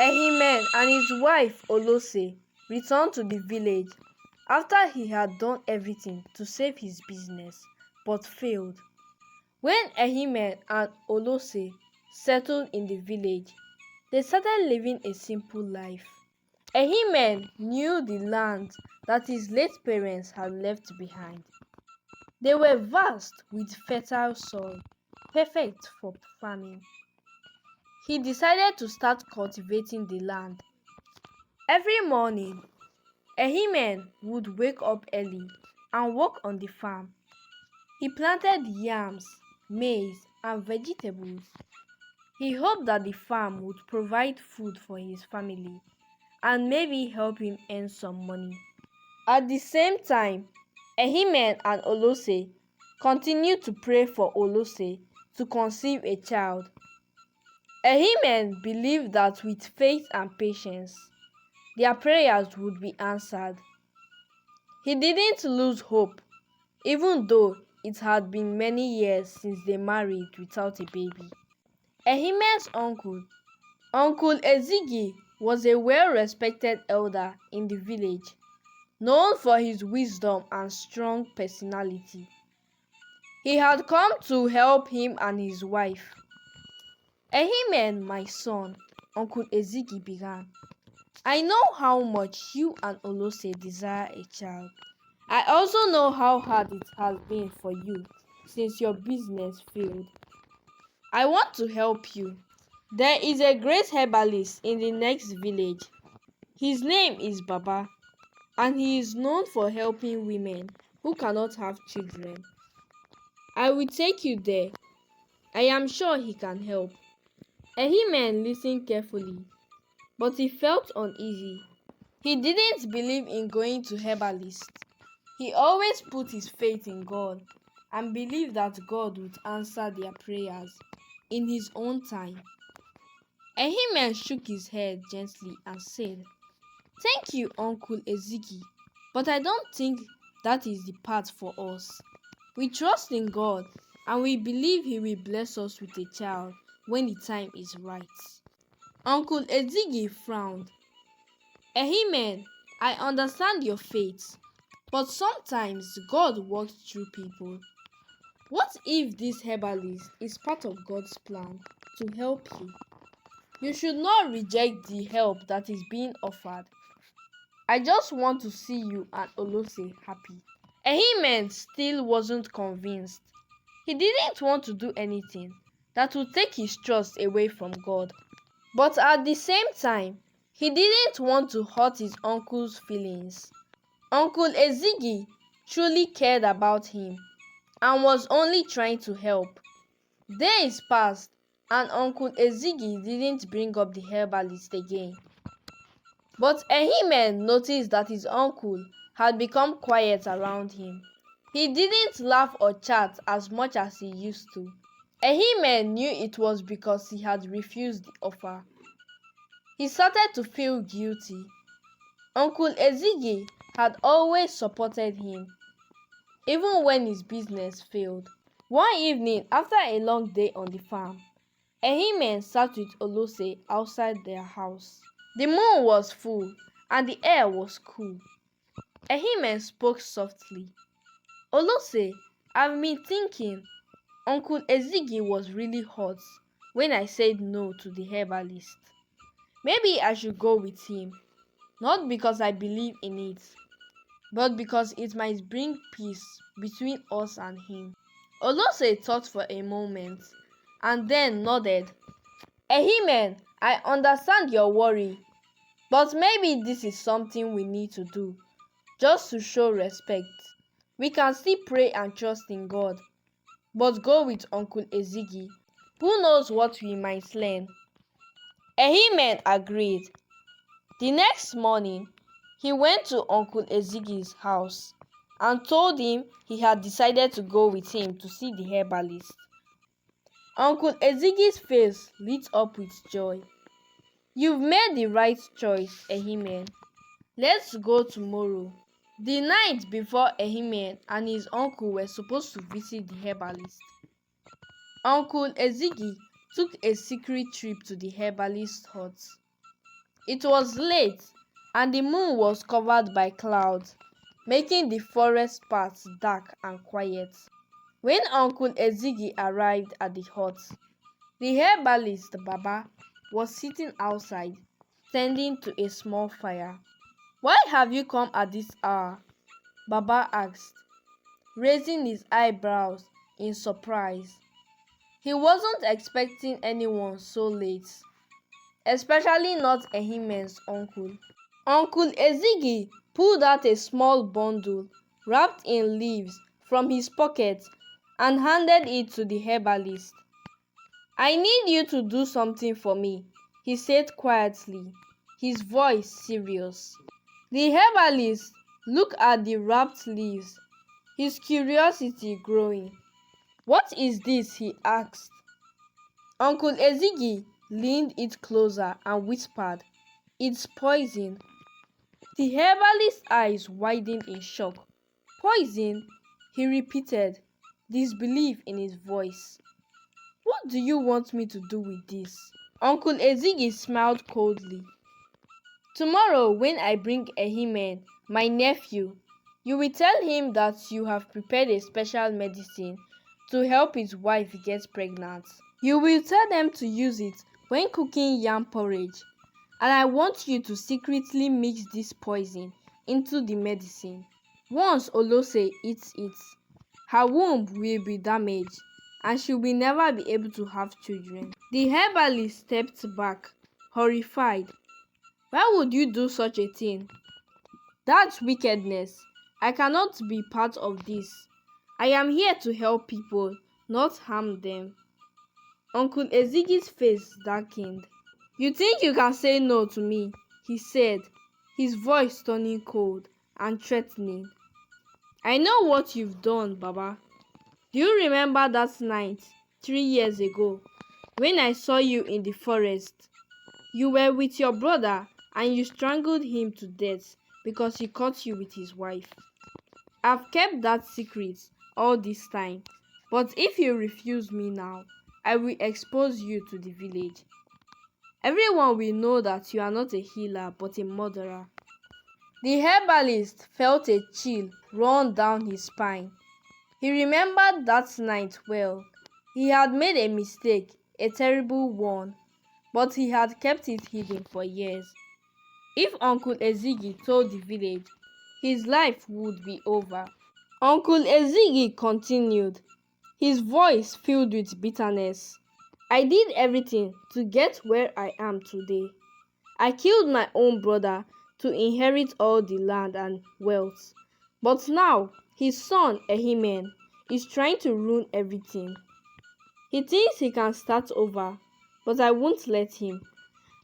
Ehimen and his wife Olose returned to the village after he had done everything to save his business but failed. When Ehimen and Olose settled in the village, they started living a simple life. Ehimen knew the land that his late parents had left behind. They were vast with fertile soil, perfect for farming. He decided to start cultivating the land. Every morning, Ehimen would wake up early and work on the farm. He planted yams, maize, and vegetables. He hoped that the farm would provide food for his family and maybe help him earn some money. At the same time, Ehimen and Olose continued to pray for Olose to conceive a child. Ehimen believed that with faith and patience, their prayers would be answered. He didn't lose hope, even though it had been many years since they married without a baby. Ehimen's uncle, Uncle Ezigi, was a well-respected elder in the village, known for his wisdom and strong personality. He had come to help him and his wife. Ehimen, my son, Uncle Ezigi began. I know how much you and Olose desire a child. I also know how hard it has been for you since your business failed. I want to help you. There is a great herbalist in the next village. His name is Baba, and he is known for helping women who cannot have children. I will take you there. I am sure he can help. Ehimen listened carefully, but he felt uneasy. He didn't believe in going to herbalists. He always put his faith in God and believed that God would answer their prayers in his own time. Ehimen shook his head gently and said, "Thank you, Uncle Ezigi, but I don't think that is the path for us. We trust in God and we believe He will bless us with a child when the time is right." Uncle Ezigi frowned. "Ehimen, I understand your faith, but sometimes God works through people. What if this herbalist is part of God's plan to help you? You should not reject the help that is being offered. I just want to see you and Olose happy." Ehimen still wasn't convinced. He didn't want to do anything that would take his trust away from God. But at the same time, he didn't want to hurt his uncle's feelings. Uncle Ezigi truly cared about him and was only trying to help. Days passed and Uncle Ezigi didn't bring up the herbalist again. But Ehimen noticed that his uncle had become quiet around him. He didn't laugh or chat as much as he used to. Ehimen knew it was because he had refused the offer. He started to feel guilty. Uncle Ezigi had always supported him, even when his business failed. One evening, after a long day on the farm, Ehimen sat with Olose outside their house. The moon was full and the air was cool. Ehimen spoke softly. "Olose, I've been thinking, Uncle Ezigi was really hurt when I said no to the herbalist. Maybe I should go with him, not because I believe in it, but because it might bring peace between us and him." Olose thought for a moment and then nodded. "Ehimen, I understand your worry, but maybe this is something we need to do, just to show respect. We can still pray and trust in God, but go with Uncle Ezigi. Who knows what we might learn?" Ehimen agreed. The next morning, he went to Uncle Ezigi's house and told him he had decided to go with him to see the herbalist. Uncle Ezigi's face lit up with joy. "You've made the right choice, Ehimen. Let's go tomorrow." The night before Ehimen and his uncle were supposed to visit the herbalist, Uncle Ezigi took a secret trip to the herbalist's hut. It was late, and the moon was covered by clouds, making the forest paths dark and quiet. When Uncle Ezigi arrived at the hut, the herbalist Baba was sitting outside, tending to a small fire. "Why have you come at this hour?" Baba asked, raising his eyebrows in surprise. He wasn't expecting anyone so late, especially not Ehimen's uncle. Uncle Ezigi pulled out a small bundle wrapped in leaves from his pocket and handed it to the herbalist. "I need you to do something for me," he said quietly, his voice serious. The herbalist looked at the wrapped leaves, his curiosity growing. "What is this?" he asked. Uncle Ezigi leaned it closer and whispered, "It's poison." The herbalist's eyes widened in shock. "Poison?" he repeated, disbelief in his voice. "What do you want me to do with this?" Uncle Ezigi smiled coldly. "Tomorrow, when I bring Ehimen, my nephew, you will tell him that you have prepared a special medicine to help his wife get pregnant. You will tell them to use it when cooking yam porridge, and I want you to secretly mix this poison into the medicine. Once Olose eats it, her womb will be damaged and she will never be able to have children." The herbalist stepped back, horrified. "Why would you do such a thing? That's wickedness. I cannot be part of this. I am here to help people, not harm them." Uncle Ezigi's face darkened. "You think you can say no to me?" he said, his voice turning cold and threatening. "I know what you've done, Baba. Do you remember that night, 3 years ago, when I saw you in the forest? You were with your brother and you strangled him to death because he caught you with his wife. I've kept that secret all this time, but if you refuse me now, I will expose you to the village. Everyone will know that you are not a healer but a murderer." The herbalist felt a chill run down his spine. He remembered that night well. He had made a mistake, a terrible one, but he had kept it hidden for years. If Uncle Ezigi told the village, his life would be over. Uncle Ezigi continued, his voice filled with bitterness. "I did everything to get where I am today. I killed my own brother to inherit all the land and wealth. But now, his son Ehimen is trying to ruin everything. He thinks he can start over, but I won't let him.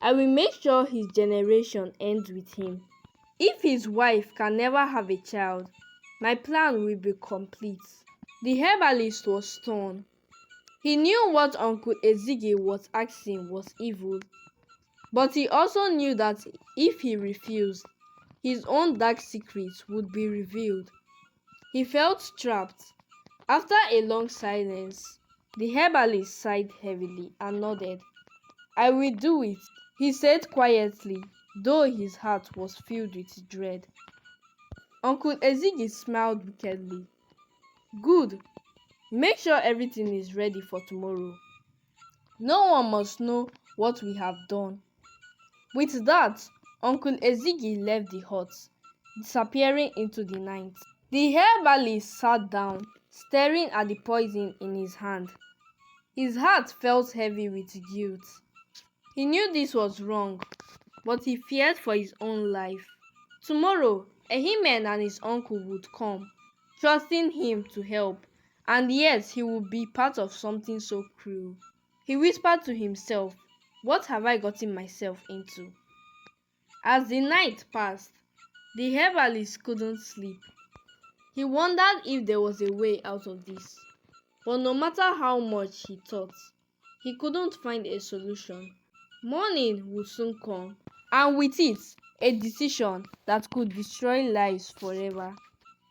I will make sure his generation ends with him. If his wife can never have a child, my plan will be complete." The herbalist was stunned. He knew what Uncle Ezigi was asking was evil, but he also knew that if he refused, his own dark secrets would be revealed. He felt trapped. After a long silence, the herbalist sighed heavily and nodded. "I will do it," he said quietly, though his heart was filled with dread. Uncle Ezigi smiled wickedly. "Good. Make sure everything is ready for tomorrow. No one must know what we have done." With that, Uncle Ezigi left the hut, disappearing into the night. The herbalist sat down, staring at the poison in his hand. His heart felt heavy with guilt. He knew this was wrong, but he feared for his own life. Tomorrow, Ehimen and his uncle would come, trusting him to help, and yet he would be part of something so cruel. He whispered to himself, "What have I gotten myself into?" As the night passed, the herbalist couldn't sleep. He wondered if there was a way out of this, but no matter how much he thought, he couldn't find a solution. Morning would soon come, and with it, a decision that could destroy lives forever.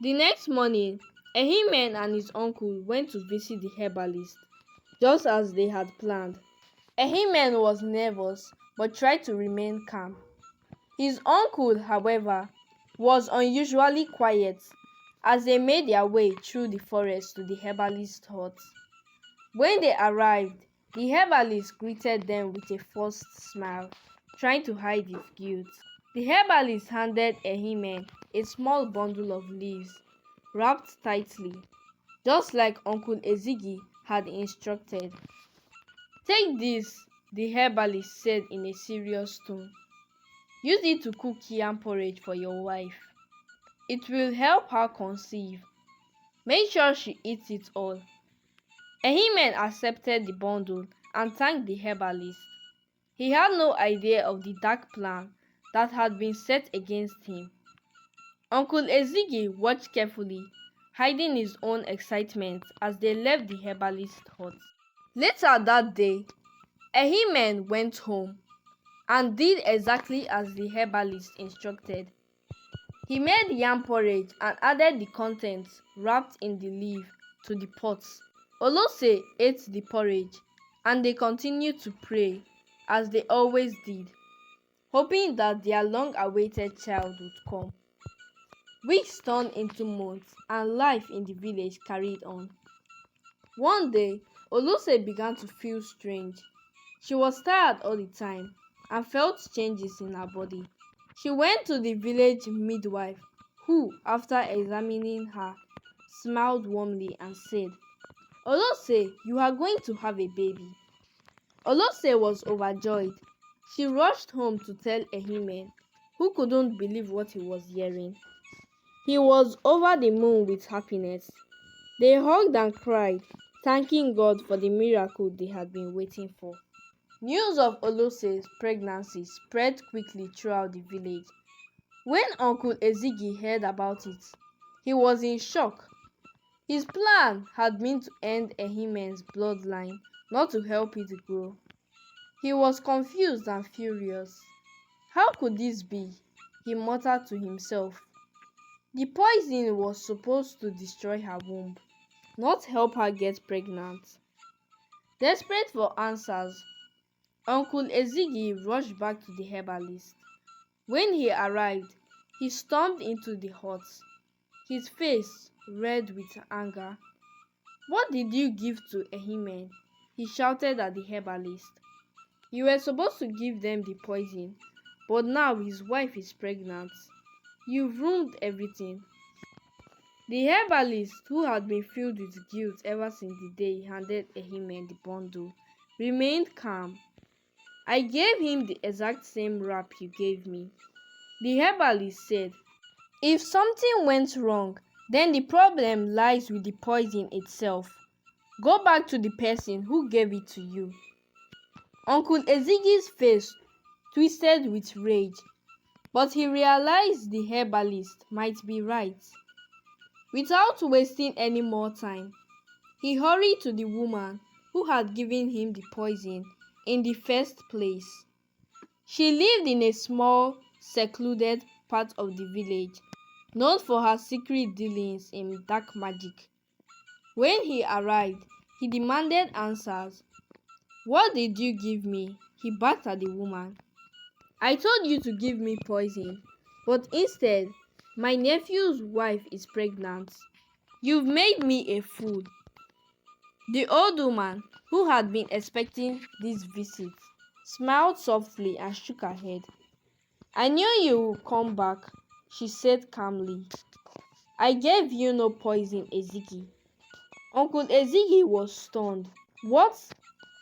The next morning, Ehimen and his uncle went to visit the herbalist, just as they had planned. Ehimen was nervous but tried to remain calm. His uncle, however, was unusually quiet as they made their way through the forest to the herbalist's hut. When they arrived, the herbalist greeted them with a forced smile, trying to hide his guilt. The herbalist handed Ehimen a small bundle of leaves, wrapped tightly, just like Uncle Ezigi had instructed. "Take this," the herbalist said in a serious tone. "Use it to cook yam porridge for your wife. It will help her conceive. Make sure she eats it all." Ehimen accepted the bundle and thanked the herbalist. He had no idea of the dark plan that had been set against him. Uncle Ezigi watched carefully, hiding his own excitement as they left the herbalist's hut. Later that day, Ehimen went home and did exactly as the herbalist instructed. He made yam porridge and added the contents wrapped in the leaf to the pot. Olose ate the porridge and they continued to pray as they always did, hoping that their long-awaited child would come. Weeks turned into months and life in the village carried on. One day, Olose began to feel strange. She was tired all the time and felt changes in her body. She went to the village midwife, who, after examining her, smiled warmly and said, "Olose, you are going to have a baby." Olose was overjoyed. She rushed home to tell Ehimen, who couldn't believe what he was hearing. He was over the moon with happiness. They hugged and cried, thanking God for the miracle they had been waiting for. News of Olose's pregnancy spread quickly throughout the village. When Uncle Ezigi heard about it, he was in shock. His plan had been to end Ehimen's bloodline, not to help it grow. He was confused and furious. How could this be? He muttered to himself. The poison was supposed to destroy her womb, not help her get pregnant. Desperate for answers, Uncle Ezigi rushed back to the herbalist. When he arrived, he stormed into the hut, his face red with anger. "What did you give to Ehimen?" he shouted at the herbalist. "You were supposed to give them the poison, but now his wife is pregnant. You've ruined everything." The herbalist, who had been filled with guilt ever since the day he handed Ehimen the bundle, remained calm. "I gave him the exact same wrap you gave me," the herbalist said. "If something went wrong, then the problem lies with the poison itself. Go back to the person who gave it to you." Uncle Ezigi's face twisted with rage, but he realized the herbalist might be right. Without wasting any more time, he hurried to the woman who had given him the poison in the first place. She lived in a small, secluded part of the village, known for her secret dealings in dark magic. When he arrived, he demanded answers. "What did you give me?" he barked at the woman. "I told you to give me poison, but instead, my nephew's wife is pregnant. You've made me a fool." The old woman, who had been expecting this visit, smiled softly and shook her head. "I knew you would come back," she said calmly. "I gave you no poison, Ezigi." Uncle Ezigi was stunned. "What?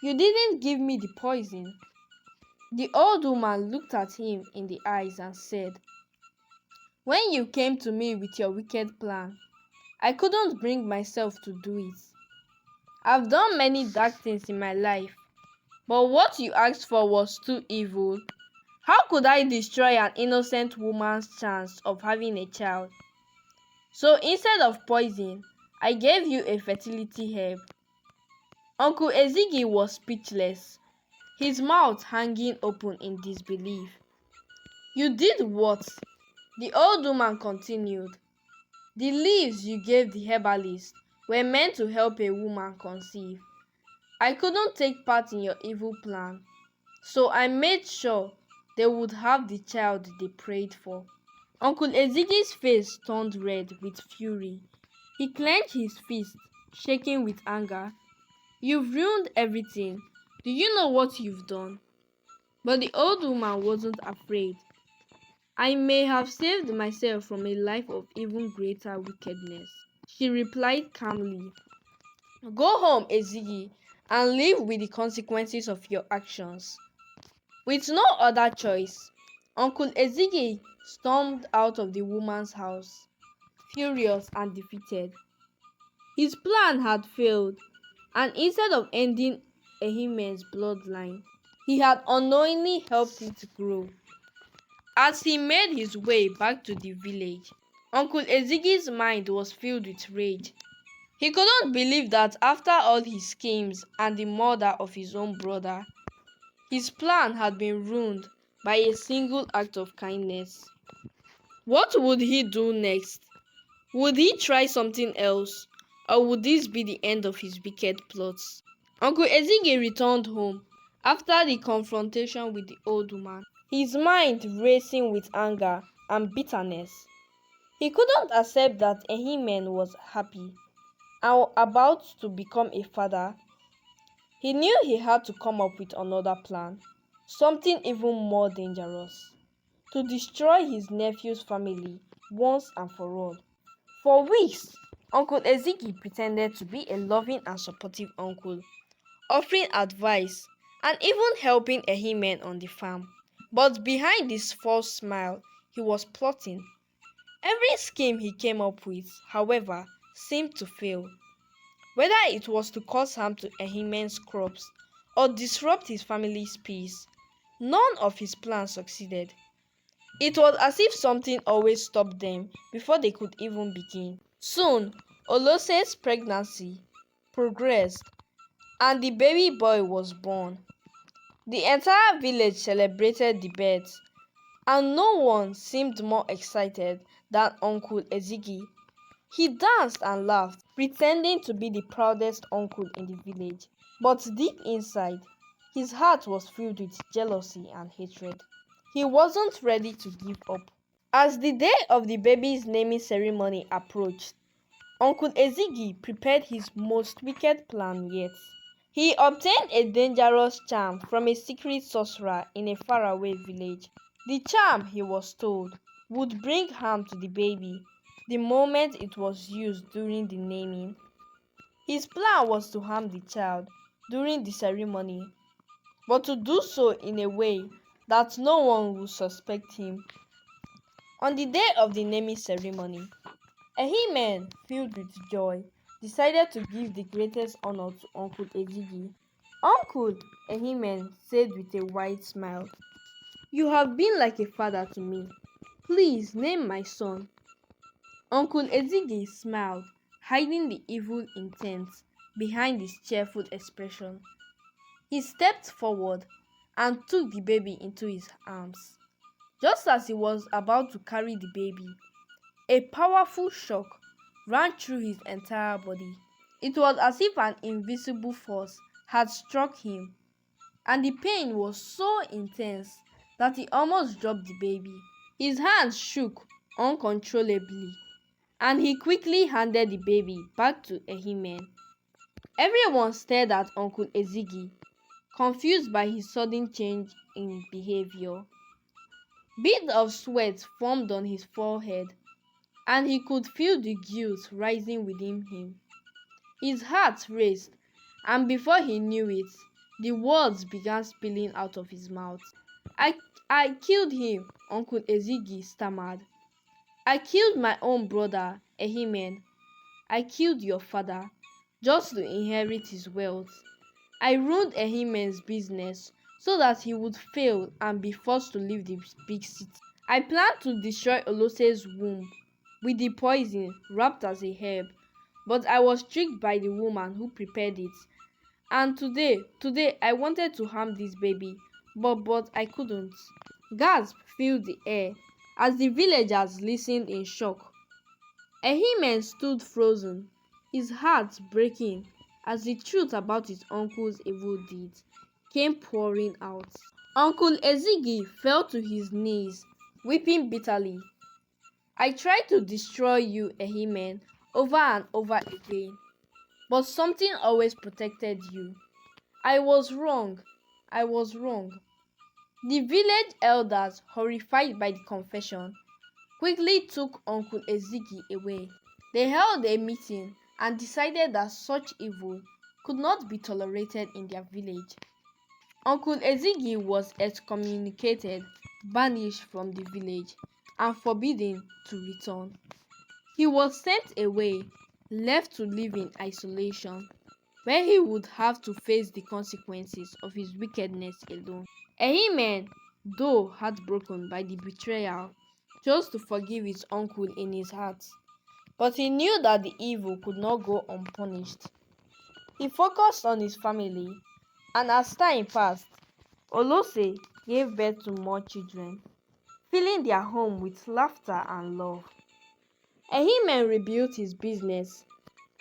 You didn't give me the poison?" The old woman looked at him in the eyes and said, "When you came to me with your wicked plan, I couldn't bring myself to do it. I've done many dark things in my life, but what you asked for was too evil. How could I destroy an innocent woman's chance of having a child? So instead of poison, I gave you a fertility herb." Uncle Ezigi was speechless, his mouth hanging open in disbelief. "You did what?" the old woman continued. "The leaves you gave the herbalist were meant to help a woman conceive. I couldn't take part in your evil plan, so I made sure they would have the child they prayed for. Uncle Ezekiel's face turned red with fury. He clenched his fist, shaking with anger. "You've ruined everything. Do you know what you've done?" But the old woman wasn't afraid. "I may have saved myself from a life of even greater wickedness," she replied calmly. "Go home, Ezekiel, and live with the consequences of your actions." With no other choice, Uncle Ezekiel stormed out of the woman's house, furious and defeated. His plan had failed, and instead of ending Ehimen's bloodline, he had unknowingly helped it to grow. As he made his way back to the village, Uncle Ezekiel's mind was filled with rage. He couldn't believe that after all his schemes and the murder of his own brother, his plan had been ruined by a single act of kindness. What would he do next? Would he try something else, or would this be the end of his wicked plots? Uncle Ezekiel returned home after the confrontation with the old woman, his mind racing with anger and bitterness. He couldn't accept that Ehimen was happy and about to become a father. He knew he had to come up with another plan, something even more dangerous, to destroy his nephew's family once and for all. For weeks, Uncle Ezekiel pretended to be a loving and supportive uncle, offering advice and even helping Ehimen on the farm. But behind this false smile, he was plotting. Every scheme he came up with, however, seemed to fail. Whether it was to cause harm to Ehimen's crops or disrupt his family's peace, none of his plans succeeded. It was as if something always stopped them before they could even begin. Soon, Olose's pregnancy progressed and the baby boy was born. The entire village celebrated the birth, and no one seemed more excited than Uncle Ezekiel. He danced and laughed, pretending to be the proudest uncle in the village. But deep inside, his heart was filled with jealousy and hatred. He wasn't ready to give up. As the day of the baby's naming ceremony approached, Uncle Ezekiel prepared his most wicked plan yet. He obtained a dangerous charm from a secret sorcerer in a faraway village. The charm, he was told, would bring harm to the baby the moment it was used during the naming. His plan was to harm the child during the ceremony, but to do so in a way that no one would suspect him. On the day of the naming ceremony, Ehimen, filled with joy, decided to give the greatest honor to Uncle Ezekiel. "Uncle," Ehimen said with a wide smile, "you have been like a father to me. Please name my son." Uncle Ezekiel smiled, hiding the evil intent behind his cheerful expression. He stepped forward and took the baby into his arms. Just as he was about to carry the baby, a powerful shock ran through his entire body. It was as if an invisible force had struck him, and the pain was so intense that he almost dropped the baby. His hands shook uncontrollably, and he quickly handed the baby back to Ehimen. Everyone stared at Uncle Ezekiel, confused by his sudden change in behavior. Beads of sweat formed on his forehead, and he could feel the guilt rising within him. His heart raced, and before he knew it, the words began spilling out of his mouth. I, I killed him," Uncle Ezekiel stammered. "I killed my own brother, Ehimen. I killed your father, just to inherit his wealth. I ruined Ehimen's business so that he would fail and be forced to leave the big city. I planned to destroy Olose's womb with the poison wrapped as a herb, but I was tricked by the woman who prepared it. And today I wanted to harm this baby, but I couldn't." Gasps filled the air as the villagers listened in shock. Ehimen stood frozen, his heart breaking as the truth about his uncle's evil deeds came pouring out. Uncle Ezigi fell to his knees, weeping bitterly. I tried to destroy you, Ehimen, over and over again, but something always protected you. I was wrong. I was wrong. The village elders, horrified by the confession, quickly took Uncle Ezigi away. They held a meeting and decided that such evil could not be tolerated in their village. Uncle Ezigi was excommunicated, banished from the village, and forbidden to return. He was sent away, left to live in isolation, where he would have to face the consequences of his wickedness alone. Ehimen, though heartbroken by the betrayal, chose to forgive his uncle in his heart, but he knew that the evil could not go unpunished. He focused on his family, and as time passed, Olose gave birth to more children, filling their home with laughter and love. Ehimen rebuilt his business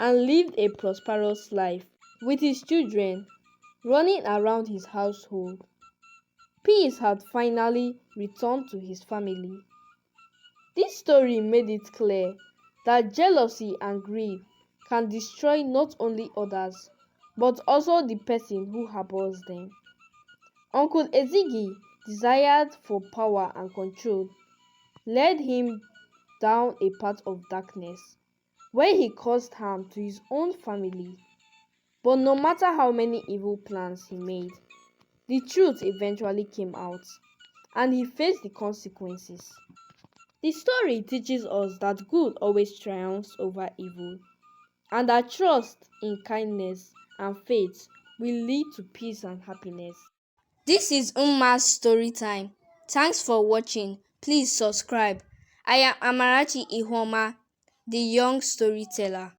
and lived a prosperous life with his children running around his household. Peace had finally returned to his family. This story made it clear that jealousy and greed can destroy not only others but also the person who harbors them. Uncle Ezigi, desired for power and control, led him down a path of darkness where he caused harm to his own family. But no matter how many evil plans he made, the truth eventually came out and he faced the consequences. The story teaches us that good always triumphs over evil and that trust in kindness and faith will lead to peace and happiness. This is Umma's story time. Thanks for watching. Please subscribe. I am Amarachi Ihoma, the young storyteller.